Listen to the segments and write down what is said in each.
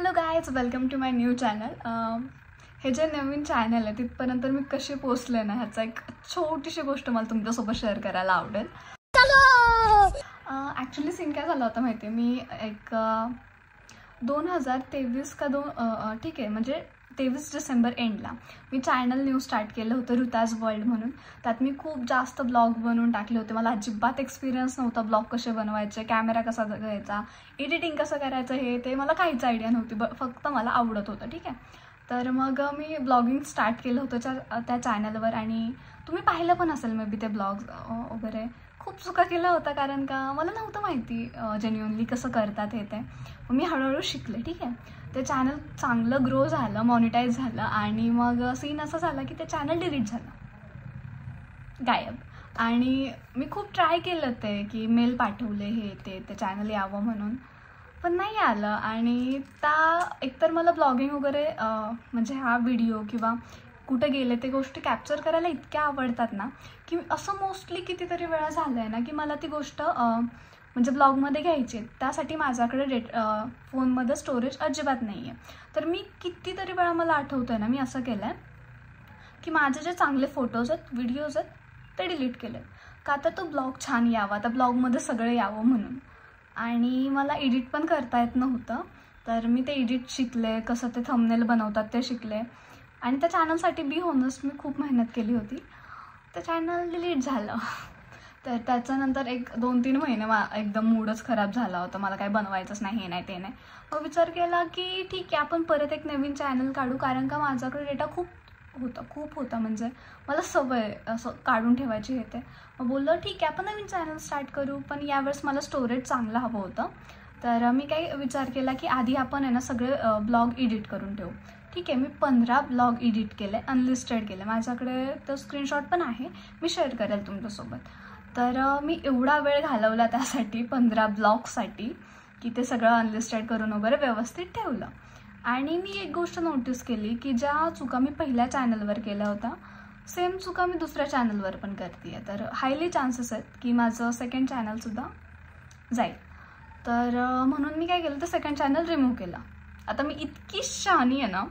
Hello guys, welcome to my new channel. हे जे नवीन channel आहे तिथपर्यंत मी कशी पोचले ना ह्याचा एक छोटीशी गोष्ट मला तुमच्यासोबत शेअर करायला आवडेल. ॲक्च्युली सीन काय झाला होता माहिती आहे, मी एक 2023 का ठीक आहे म्हणजे 23 डिसेंबर एंडला मी चॅनल न्यू स्टार्ट केलं होतं ऋताज वर्ल्ड म्हणून. त्यात मी खूप जास्त ब्लॉग बनवून टाकले होते. मला अजिबात एक्सपिरियन्स नव्हता ब्लॉग कसे बनवायचे, कॅमेरा कसा घ्यायचा, एडिटिंग कसं करायचं हे ते मला काहीच आयडिया नव्हती. फक्त मला आवडत होतं. ठीक आहे, तर मग मी ब्लॉगिंग स्टार्ट केलं होतं त्या चॅनलवर. आणि तुम्ही पाहिलं पण असेल मे बी ते ब्लॉग्स वगैरे. खूप चुका केल्या होत्या कारण का मला नव्हतं माहिती जेन्युअनली कसं करतात हे ते. मी हळूहळू शिकले. ठीक आहे, ते चॅनल चांगलं ग्रो झालं, मॉनिटाईज झालं. आणि मग सीन असं झाला की ते चॅनल डिलीट झालं, गायब. आणि मी खूप ट्राय केलं ते की मेल पाठवले हे ते चॅनल यावं म्हणून, पण नाही आलं. आणि एकतर मला ब्लॉगिंग वगैरे म्हणजे हा व्हिडिओ किंवा कुठे गेले ते गोष्टी कॅप्चर करायला इतक्या आवडतात ना की असं मोस्टली कितीतरी वेळा झालं आहे ना की मला ती गोष्ट म्हणजे ब्लॉगमध्ये घ्यायची आहे. त्यासाठी माझ्याकडे फोनमध्ये स्टोरेज अजिबात नाही आहे. तर मी कितीतरी वेळा मला आठवतं आहे ना मी असं केलं आहे की माझे जे चांगले फोटोज आहेत, व्हिडिओज आहेत ते डिलीट केले. का तर तो ब्लॉग छान यावा, त्या ब्लॉगमध्ये सगळं यावं म्हणून. आणि मला एडिट पण करता येत नव्हतं, तर मी ते एडिट शिकले, कसं ते थंबनेल बनवतात ते शिकले. आणि त्या चॅनलसाठी बी होनस्ट मी खूप मेहनत केली होती. ते चॅनल डिलीट झालं. तर त्याच्यानंतर 1-2-3 महिने एकदम मूडच खराब झाला होता. मला काय बनवायचंच नाही, हे नाही ते नाही. मग विचार केला की ठीक आहे आपण परत एक नवीन चॅनल काढू, कारण का माझ्याकडे डेटा खूप होता. म्हणजे मला सवय असं काढून ठेवायची हे ते. मग बोललं ठीक आहे आपण नवीन चॅनल स्टार्ट करू, पण यावेळेस मला स्टोरेज चांगलं हवं होतं. तर मी काही विचार केला की आधी आपण आहे ना सगळे ब्लॉग एडिट करून ठेवू. ठीक आहे, मी 15 ब्लॉग एडिट केले, अनलिस्टेड केले. माझ्याकडे तो स्क्रीनशॉट पण आहे, मी शेअर करेल तुमच्यासोबत. तर मी एवढा वेळ घालवला त्यासाठी 15 ब्लॉगसाठी की ते सगळं अनलिस्टेड करून वगैरे व्यवस्थित ठेवलं. आणि मी एक गोष्ट नोटीस केली की ज्या चुका मी पहिल्या चॅनलवर केल्या होत्या सेम चुका मी दुसऱ्या चॅनलवर पण करते आहे. तर हायली चान्सेस आहेत की माझं सेकंड चॅनलसुद्धा जाईल. तर म्हणून मी काय केलं, तर सेकंड चॅनल रिमूव्ह केलं. आता मी इतकी शहाणी आहे ना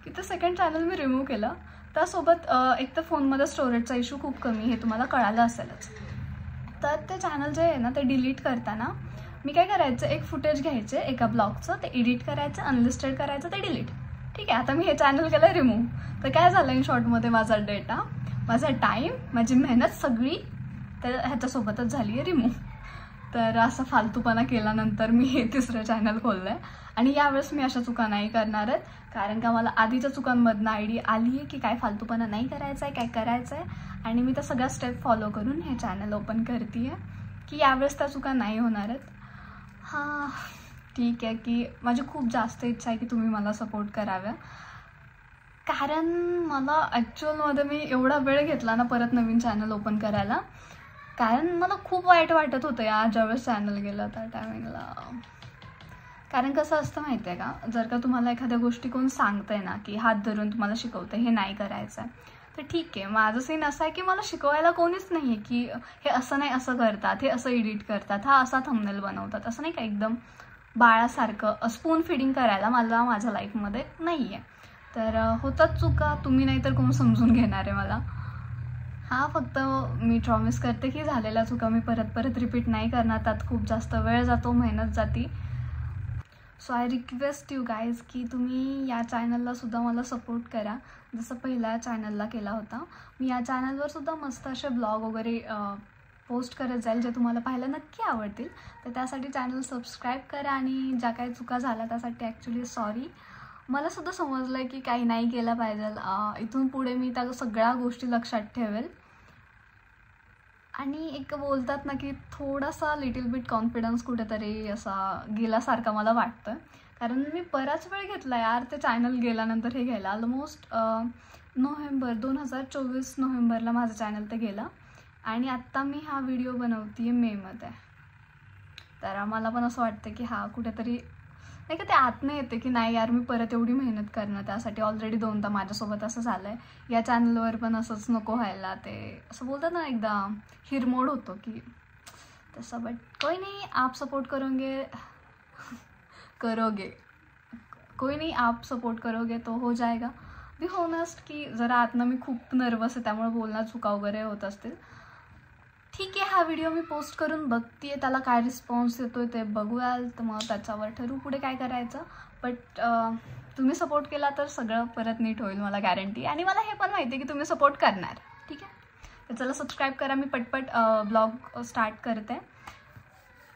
की ते सेकंड चॅनल मी रिमूव्ह केलं. त्यासोबत एक तर फोनमध्ये स्टोरेजचा इश्यू खूप कमी, हे तुम्हाला कळालं असेलच. तर ते चॅनल जे आहे ना ते डिलीट करताना मी काय करायचं, एक फुटेज घ्यायचे एका ब्लॉगचं, ते एडिट करायचं, अनलिस्टेड करायचं, ते डिलीट. ठीक आहे, आता मी हे चॅनल केलं रिमूव्ह. तर काय झालं इन शॉर्टमध्ये, माझा डेटा, माझा टाईम, माझी मेहनत सगळी तर ह्याच्यासोबतच झाली आहे रिमूव्ह. तर असं फालतूपणा केल्यानंतर मी हे तिसरं चॅनल खोललं आहे. आणि यावेळेस मी अशा चुका नाही करणार आहेत, कारण का मला आधीच्या चुकांमधनं आयडिया आली आहे की काय फालतूपणा नाही करायचं आहे, काय करायचं आहे. आणि मी त्या सगळ्या स्टेप फॉलो करून हे चॅनल ओपन करते आहे की यावेळेस त्या चुका नाही होणार आहेत. हां ठीक आहे, की माझी खूप जास्त इच्छा आहे की तुम्ही मला सपोर्ट कराव्या, कारण मला ॲक्च्युअलमध्ये मी एवढा वेळ घेतला ना परत नवीन चॅनल ओपन करायला, कारण मला खूप वाईट वाटत होतं यार ज्यावेळेस चॅनल गेलं त्या टायमिंगला. कारण कसं असतं माहिती आहे का, जर का तुम्हाला एखाद्या गोष्टी कोण सांगतंय ना की हात धरून तुम्हाला शिकवतं हे नाही करायचं आहे, तर ठीक आहे. माझं सीन असं आहे की मला शिकवायला कोणीच नाही आहे की हे असं नाही असं करतात, हे असं एडिट करतात, हा असा थंबनेल बनवतात, असं नाही का एकदम बाळासारखं स्पून फिडिंग करायला मला माझ्या लाईफमध्ये नाही आहे. तर होतात चुका, तुम्ही नाही तर कोण समजून घेणार आहे मला. हां, फक्त मी प्रॉमिस करते की झालेल्या चुका मी परत रिपीट नाही करणार. त्यात खूप जास्त वेळ जातो, मेहनत जाती. So I request you guys की तुम्ही या चॅनललासुद्धा मला सपोर्ट करा, जसं पहिल्या चॅनलला केला होता. मी या चॅनलवरसुद्धा मस्त असे ब्लॉग वगैरे पोस्ट करत जाईल जे तुम्हाला पाहायला नक्की आवडतील. तर त्यासाठी चॅनल सबस्क्राईब करा. आणि ज्या काही चुका झाल्या त्यासाठी ॲक्च्युली सॉरी. मलासुद्धा समजलं आहे की काही नाही केलं पाहिजे. इथून पुढे मी त्या सगळ्या गोष्टी लक्षात ठेवेल. आणि एक बोलतात ना की थोडासा लिटिल बिट कॉन्फिडन्स कुठेतरी असा गेल्यासारखा मला वाटतं, कारण मी बराच वेळ घेतला यार ते चॅनल गेल्यानंतर हे घ्यायला. ऑलमोस्ट 2024 नोव्हेंबरला माझं चॅनल ते गेलं. आणि आत्ता मी हा व्हिडिओ बनवते आहे मेमध्ये. तर मला पण असं वाटतं की हा कुठेतरी नाही का ते आतनं येते की नाही यार मी परत एवढी मेहनत करणं त्यासाठी. ऑलरेडी 2दा माझ्यासोबत असं झालं आहे. या चॅनलवर पण असंच नको व्हायला, ते असं बोलतात ना एकदा हिरमोड होतो की तसं. बट कोई नहीं, आप सपोर्ट करोगे कोई नहीं, आप सपोर्ट करोगे तो हो जाएगा. बी होनेस्ट की जरा आतनं मी खूप नर्वस आहे, त्यामुळे बोलण्यात चुका वगैरे होत असतील. ठीक आहे, हा व्हिडिओ मी पोस्ट करून बघते आहे, त्याला काय रिस्पॉन्स येतो आहे ते बघूयाल, तर मग त्याच्यावर ठरवू पुढे काय करायचं. बट तुम्ही सपोर्ट केला तर सगळं परत नीट होईल, मला गॅरंटी. आणि मला हे पण माहिती आहे की तुम्ही सपोर्ट करणार. ठीक आहे, तर चला सबस्क्राईब करा. मी पटपट ब्लॉग स्टार्ट करते,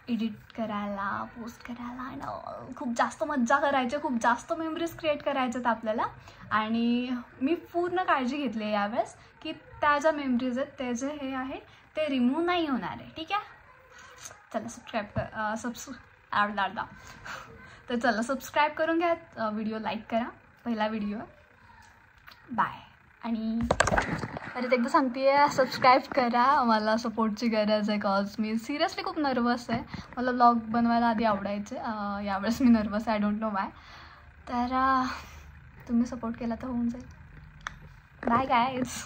एडिट करायला, पोस्ट करायला आणि खूप जास्त मज्जा करायची, खूप जास्त मेमरीज क्रिएट करायच्यात आपल्याला. आणि मी पूर्ण काळजी घेतली आहे यावेळेस की त्या ज्या मेमरीज आहेत ते जे हे आहे ते रिमूव्ह नाही होणार आहे. ठीक आहे, चला तर चला सबस्क्राईब करून घ्या, व्हिडिओ लाईक करा, पहिला व्हिडिओ. बाय. आणि परत एकदा सांगते आहे, सबस्क्राईब करा, मला सपोर्टची गरज आहे. कॉज मी सिरियसली खूप नर्वस आहे. मला ब्लॉग बनवायला आधी आवडायचे, यावेळेस मी नर्वस आहे, आय डोंट नो वाय. तर तुम्ही सपोर्ट केला तर होऊन जाईल. Bye guys.